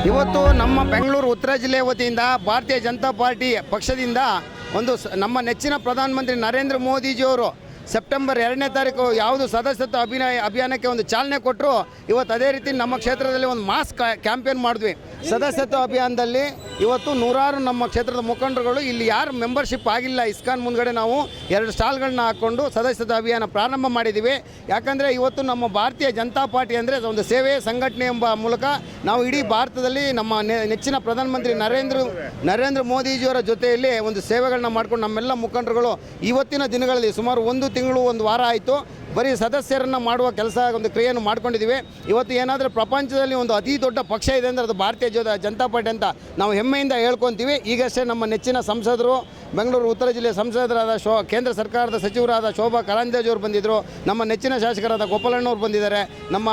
ಇವತ್ತು ನಮ್ಮ ಬೆಂಗಳೂರು ಉತ್ತರ ಜಿಲ್ಲೆ ವತಿಯಿಂದ ಭಾರತೀಯ ಜನತಾ ಪಾರ್ಟಿ ಪಕ್ಷದಿಂದ ಒಂದು ನಮ್ಮ ನೆಚ್ಚಿನ ಪ್ರಧಾನಮಂತ್ರಿ ನರೇಂದ್ರ ಮೋದಿಜಿಯವರು ಸೆಪ್ಟೆಂಬರ್ 2ನೇ ತಾರೀಕು ಯಾವುದು ಸದಸ್ಯತ್ವ ಅಭಿಯಾನಕ್ಕೆ ಒಂದು ಚಾಲನೆ ಕೊಟ್ಟರು. ಇವತ್ತು ಅದೇ ರೀತಿ ನಮ್ಮ ಕ್ಷೇತ್ರದಲ್ಲಿ ಒಂದು ಮಾಸ್ ಕ್ಯಾಂಪೇನ್ ಮಾಡಿದ್ವಿ. ಸದಸ್ಯತ್ವ ಅಭಿಯಾನದಲ್ಲಿ ಇವತ್ತು ನೂರಾರು ನಮ್ಮ ಕ್ಷೇತ್ರದ ಮುಖಂಡರುಗಳು ಇಲ್ಲಿ ಯಾರು ಮೆಂಬರ್ಶಿಪ್ ಆಗಿಲ್ಲ ಇಸ್ಕಾನ್ ಮುಂದ್ಗಡೆ ನಾವು 2 ಸ್ಟಾಲ್ಗಳನ್ನ ಹಾಕ್ಕೊಂಡು ಸದಸ್ಯತ್ವ ಅಭಿಯಾನ ಪ್ರಾರಂಭ ಮಾಡಿದ್ದೀವಿ. ಯಾಕಂದರೆ ಇವತ್ತು ನಮ್ಮ ಭಾರತೀಯ ಜನತಾ ಪಾರ್ಟಿ ಅಂದರೆ ಒಂದು ಸೇವೆ ಸಂಘಟನೆ ಎಂಬ ಮೂಲಕ ನಾವು ಇಡೀ ಭಾರತದಲ್ಲಿ ನಮ್ಮ ನೆಚ್ಚಿನ ಪ್ರಧಾನಮಂತ್ರಿ ನರೇಂದ್ರ ಮೋದಿಜಿಯವರ ಜೊತೆಯಲ್ಲಿ ಒಂದು ಸೇವೆಗಳನ್ನ ಮಾಡ್ಕೊಂಡು ನಮ್ಮೆಲ್ಲ ಮುಖಂಡರುಗಳು ಇವತ್ತಿನ ದಿನಗಳಲ್ಲಿ ಸುಮಾರು 1 ತಿಂಗಳು 1 ವಾರ ಆಯಿತು ಬರೀ ಸದಸ್ಯರನ್ನು ಮಾಡುವ ಕೆಲಸ ಒಂದು ಕ್ರಿಯೆಯನ್ನು ಮಾಡ್ಕೊಂಡಿದ್ದೀವಿ. ಇವತ್ತು ಏನಾದರೂ ಪ್ರಪಂಚದಲ್ಲಿ ಒಂದು ಅತಿ ದೊಡ್ಡ ಪಕ್ಷ ಇದೆ ಅಂದರೆ ಅದು ಭಾರತೀಯ ಜನತಾ ಪಾರ್ಟಿ ಅಂತ ನಾವು ಹೆಮ್ಮೆಯಿಂದ ಹೇಳ್ಕೊತೀವಿ. ಈಗಷ್ಟೇ ನಮ್ಮ ನೆಚ್ಚಿನ ಸಂಸದರು ಬೆಂಗಳೂರು ಉತ್ತರ ಜಿಲ್ಲೆಯ ಸಂಸದರಾದ ಕೇಂದ್ರ ಸರ್ಕಾರದ ಸಚಿವರಾದ ಶೋಭಾ ಕರಂದ್ಲಾಜೆ ಅವರು ಬಂದಿದ್ದರು. ನಮ್ಮ ನೆಚ್ಚಿನ ಶಾಸಕರಾದ ಗೋಪಾಲಣ್ಣವರು ಬಂದಿದ್ದಾರೆ. ನಮ್ಮ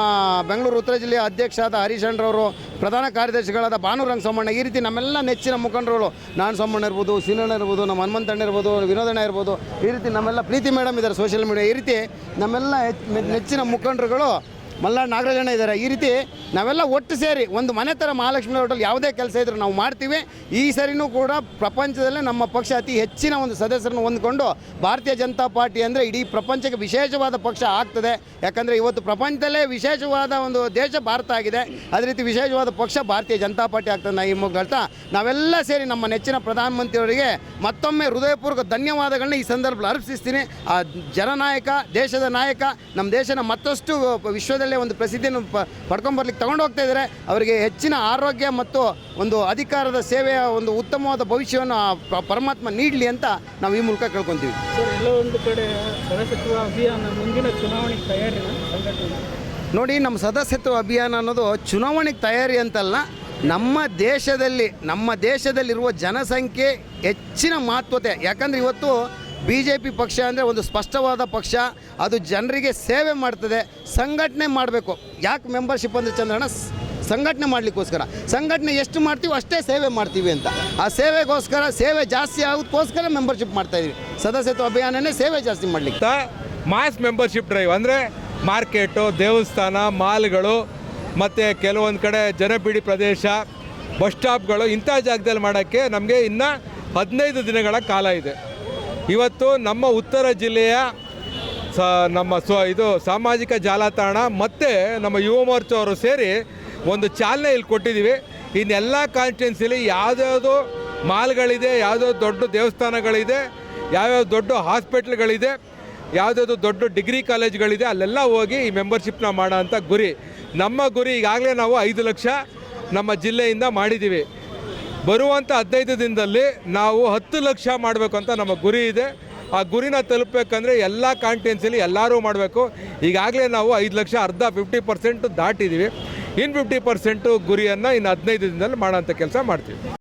ಬೆಂಗಳೂರು ಉತ್ತರ ಜಿಲ್ಲೆಯ ಅಧ್ಯಕ್ಷರಾದ ಹರೀಶ್ ಅಣ್ಣರವರು, ಪ್ರಧಾನ ಕಾರ್ಯದರ್ಶಿಗಳಾದ ಭಾನುರಂಗ ಸೋಮಣ್ಣ, ಈ ರೀತಿ ನಮ್ಮೆಲ್ಲ ನೆಚ್ಚಿನ ಮುಖಂಡರುಗಳು ನಾನು ಸೋಮಣ್ಣ ಇರ್ಬೋದು, ಸೀನಣ್ಣ ಇರ್ಬೋದು, ನಮ್ಮ ಹನುಮಂತಣ್ಣ ಇರ್ಬೋದು, ವಿನೋದಣ್ಣ ಇರ್ಬೋದು, ಈ ರೀತಿ ನಮ್ಮೆಲ್ಲ ಪ್ರೀತಿ ಮೇಡಮ್ ಇದ್ದಾರೆ ಸೋಷಿಯಲ್ ಮೀಡಿಯಾ, ಈ ರೀತಿ ನಮ್ಮೆಲ್ಲ ನೆಚ್ಚಿನ ಮುಖಂಡರುಗಳು ಮಲ್ನಾಡ್ ನಾಗರಾಜಣ್ಣ ಇದ್ದಾರೆ. ಈ ರೀತಿ ನಾವೆಲ್ಲ ಒಟ್ಟು ಸೇರಿ ಒಂದು ಮನೆ ಥರ ಮಹಾಲಕ್ಷ್ಮಿ ಹೋಟೆಲ್ ಯಾವುದೇ ಕೆಲಸ ಇದ್ರೂ ನಾವು ಮಾಡ್ತೀವಿ. ಈ ಸರಿನೂ ಕೂಡ ಪ್ರಪಂಚದಲ್ಲೇ ನಮ್ಮ ಪಕ್ಷ ಅತಿ ಹೆಚ್ಚಿನ ಒಂದು ಸದಸ್ಯರನ್ನು ಹೊಂದ್ಕೊಂಡು ಭಾರತೀಯ ಜನತಾ ಪಾರ್ಟಿ ಅಂದರೆ ಇಡೀ ಪ್ರಪಂಚಕ್ಕೆ ವಿಶೇಷವಾದ ಪಕ್ಷ ಆಗ್ತದೆ. ಯಾಕಂದರೆ ಇವತ್ತು ಪ್ರಪಂಚದಲ್ಲೇ ವಿಶೇಷವಾದ ಒಂದು ದೇಶ ಭಾರತ ಆಗಿದೆ. ಅದೇ ರೀತಿ ವಿಶೇಷವಾದ ಪಕ್ಷ ಭಾರತೀಯ ಜನತಾ ಪಾರ್ಟಿ ಆಗ್ತದೆ. ಈ ಮುಗ್ಗಳ್ತಾ ನಾವೆಲ್ಲ ಸೇರಿ ನಮ್ಮ ನೆಚ್ಚಿನ ಪ್ರಧಾನಮಂತ್ರಿಯವರಿಗೆ ಮತ್ತೊಮ್ಮೆ ಹೃದಯಪೂರ್ವಕ ಧನ್ಯವಾದಗಳನ್ನ ಈ ಸಂದರ್ಭದಲ್ಲಿ ಅರ್ಪಿಸ್ತೀನಿ. ಆ ಜನನಾಯಕ, ದೇಶದ ನಾಯಕ, ನಮ್ಮ ದೇಶನ ಮತ್ತಷ್ಟು ವಿಶ್ವದಲ್ಲಿ ಒಂದು ಪ್ರಸಿದ್ಧಿಯನ್ನು ಪಡ್ಕೊಂಬರ್ಲಿಕ್ಕೆ ತಗೊಂಡು ಹೋಗ್ತಾ ಇದ್ದಾರೆ. ಅವರಿಗೆ ಹೆಚ್ಚಿನ ಆರೋಗ್ಯ ಮತ್ತು ಒಂದು ಅಧಿಕಾರದ ಸೇವೆಯ ಒಂದು ಉತ್ತಮವಾದ ಭವಿಷ್ಯವನ್ನು ಪರಮಾತ್ಮ ನೀಡಲಿ ಅಂತ ನಾವು ಈ ಮೂಲಕ ಕೇಳ್ಕೊತೀವಿ. ಸರ್, ಎಲ್ಲ ಒಂದು ಕಡೆ ಸದಸ್ಯತ್ವ ಅಭಿಯಾನ ಮುಂದಿನ ಚುನಾವಣೆಗೆ ತಯಾರಿನ ಸಂಘಟನೆ ನೋಡಿ, ನಮ್ಮ ಸದಸ್ಯತ್ವ ಅಭಿಯಾನ ಅನ್ನೋದು ಚುನಾವಣೆಗೆ ತಯಾರಿ ಅಂತಲ್ಲ, ನಮ್ಮ ದೇಶದಲ್ಲಿರುವ ಜನಸಂಖ್ಯೆ ಹೆಚ್ಚಿನ ಮಹತ್ವತೆ. ಯಾಕಂದರೆ ಇವತ್ತು BJP ಪಕ್ಷ ಅಂದರೆ ಒಂದು ಸ್ಪಷ್ಟವಾದ ಪಕ್ಷ, ಅದು ಜನರಿಗೆ ಸೇವೆ ಮಾಡ್ತದೆ. ಸಂಘಟನೆ ಮಾಡಬೇಕು. ಯಾಕೆ ಮೆಂಬರ್ಶಿಪ್ ಅಂದರೆ ಚಂದ್ರಣ್ಣ, ಸಂಘಟನೆ ಮಾಡಲಿಕ್ಕೋಸ್ಕರ. ಸಂಘಟನೆ ಎಷ್ಟು ಮಾಡ್ತೀವಿ ಅಷ್ಟೇ ಸೇವೆ ಮಾಡ್ತೀವಿ ಅಂತ. ಆ ಸೇವೆಗೋಸ್ಕರ ಸೇವೆ ಜಾಸ್ತಿ ಆಗೋದಕ್ಕೋಸ್ಕರ ಮೆಂಬರ್ಶಿಪ್ ಮಾಡ್ತಾಯಿದ್ವಿ. ಸದಸ್ಯತ್ವ ಅಭಿಯಾನನೇ ಸೇವೆ ಜಾಸ್ತಿ ಮಾಡಲಿಕ್ಕೆ ಮಾಸ್ ಮೆಂಬರ್ಶಿಪ್ ಡ್ರೈವ್ ಅಂದರೆ ಮಾರ್ಕೆಟು, ದೇವಸ್ಥಾನ, ಮಾಲ್ಗಳು ಮತ್ತು ಕೆಲವೊಂದು ಕಡೆ ಜನಬಿಡಿ ಪ್ರದೇಶ, ಬಸ್ ಸ್ಟಾಪ್ಗಳು, ಇಂಥ ಜಾಗದಲ್ಲಿ ಮಾಡೋಕ್ಕೆ ನಮಗೆ ಇನ್ನೂ 15 ದಿನಗಳ ಕಾಲ ಇದೆ. ಇವತ್ತು ನಮ್ಮ ಉತ್ತರ ಜಿಲ್ಲೆಯ ಇದು ಸಾಮಾಜಿಕ ಜಾಲತಾಣ ಮತ್ತು ನಮ್ಮ ಯುವ ಮೋರ್ಚಾ ಅವರು ಸೇರಿ ಒಂದು ಚಾಲನೆ ಇಲ್ಲಿ ಕೊಟ್ಟಿದ್ದೀವಿ. ಇನ್ನೆಲ್ಲ ಕಾನ್ಸ್ಟಿಟ್ಯೂನ್ಸಿಲಿ ಯಾವುದ್ಯಾವುದು ಮಾಲ್ಗಳಿದೆ, ಯಾವುದ್ಯಾವ್ದು ದೊಡ್ಡ ದೇವಸ್ಥಾನಗಳಿದೆ, ಯಾವ್ಯಾವ ದೊಡ್ಡ ಹಾಸ್ಪಿಟ್ಲ್ಗಳಿದೆ, ಯಾವುದ್ಯಾವುದು ದೊಡ್ಡ ಡಿಗ್ರಿ ಕಾಲೇಜ್ಗಳಿದೆ, ಅಲ್ಲೆಲ್ಲ ಹೋಗಿ ಈ ಮೆಂಬರ್ಶಿಪ್ನ ಮಾಡೋ ಅಂಥ ಗುರಿ. ನಮ್ಮ ಗುರಿ ಈಗಾಗಲೇ ನಾವು 5 ಲಕ್ಷ ನಮ್ಮ ಜಿಲ್ಲೆಯಿಂದ ಮಾಡಿದ್ದೀವಿ. ಬರುವಂಥ 15 ದಿನದಲ್ಲಿ ನಾವು 10 ಲಕ್ಷ ಮಾಡಬೇಕು ಅಂತ ನಮ್ಮ ಗುರಿ ಇದೆ. ಆ ಗುರಿನ ತಲುಪಬೇಕಂದ್ರೆ ಎಲ್ಲ ಕಾನ್ಸ್ಟಿಟ್ಯೂನ್ಸಿಲಿ ಎಲ್ಲರೂ ಮಾಡಬೇಕು. ಈಗಾಗಲೇ ನಾವು 5 ಲಕ್ಷ ಅರ್ಧ 50% ದಾಟಿದ್ದೀವಿ. ಇನ್ನು 50% ಗುರಿಯನ್ನು ಇನ್ನು 15 ದಿನದಲ್ಲಿ ಮಾಡೋಂಥ ಕೆಲಸ ಮಾಡ್ತೀವಿ.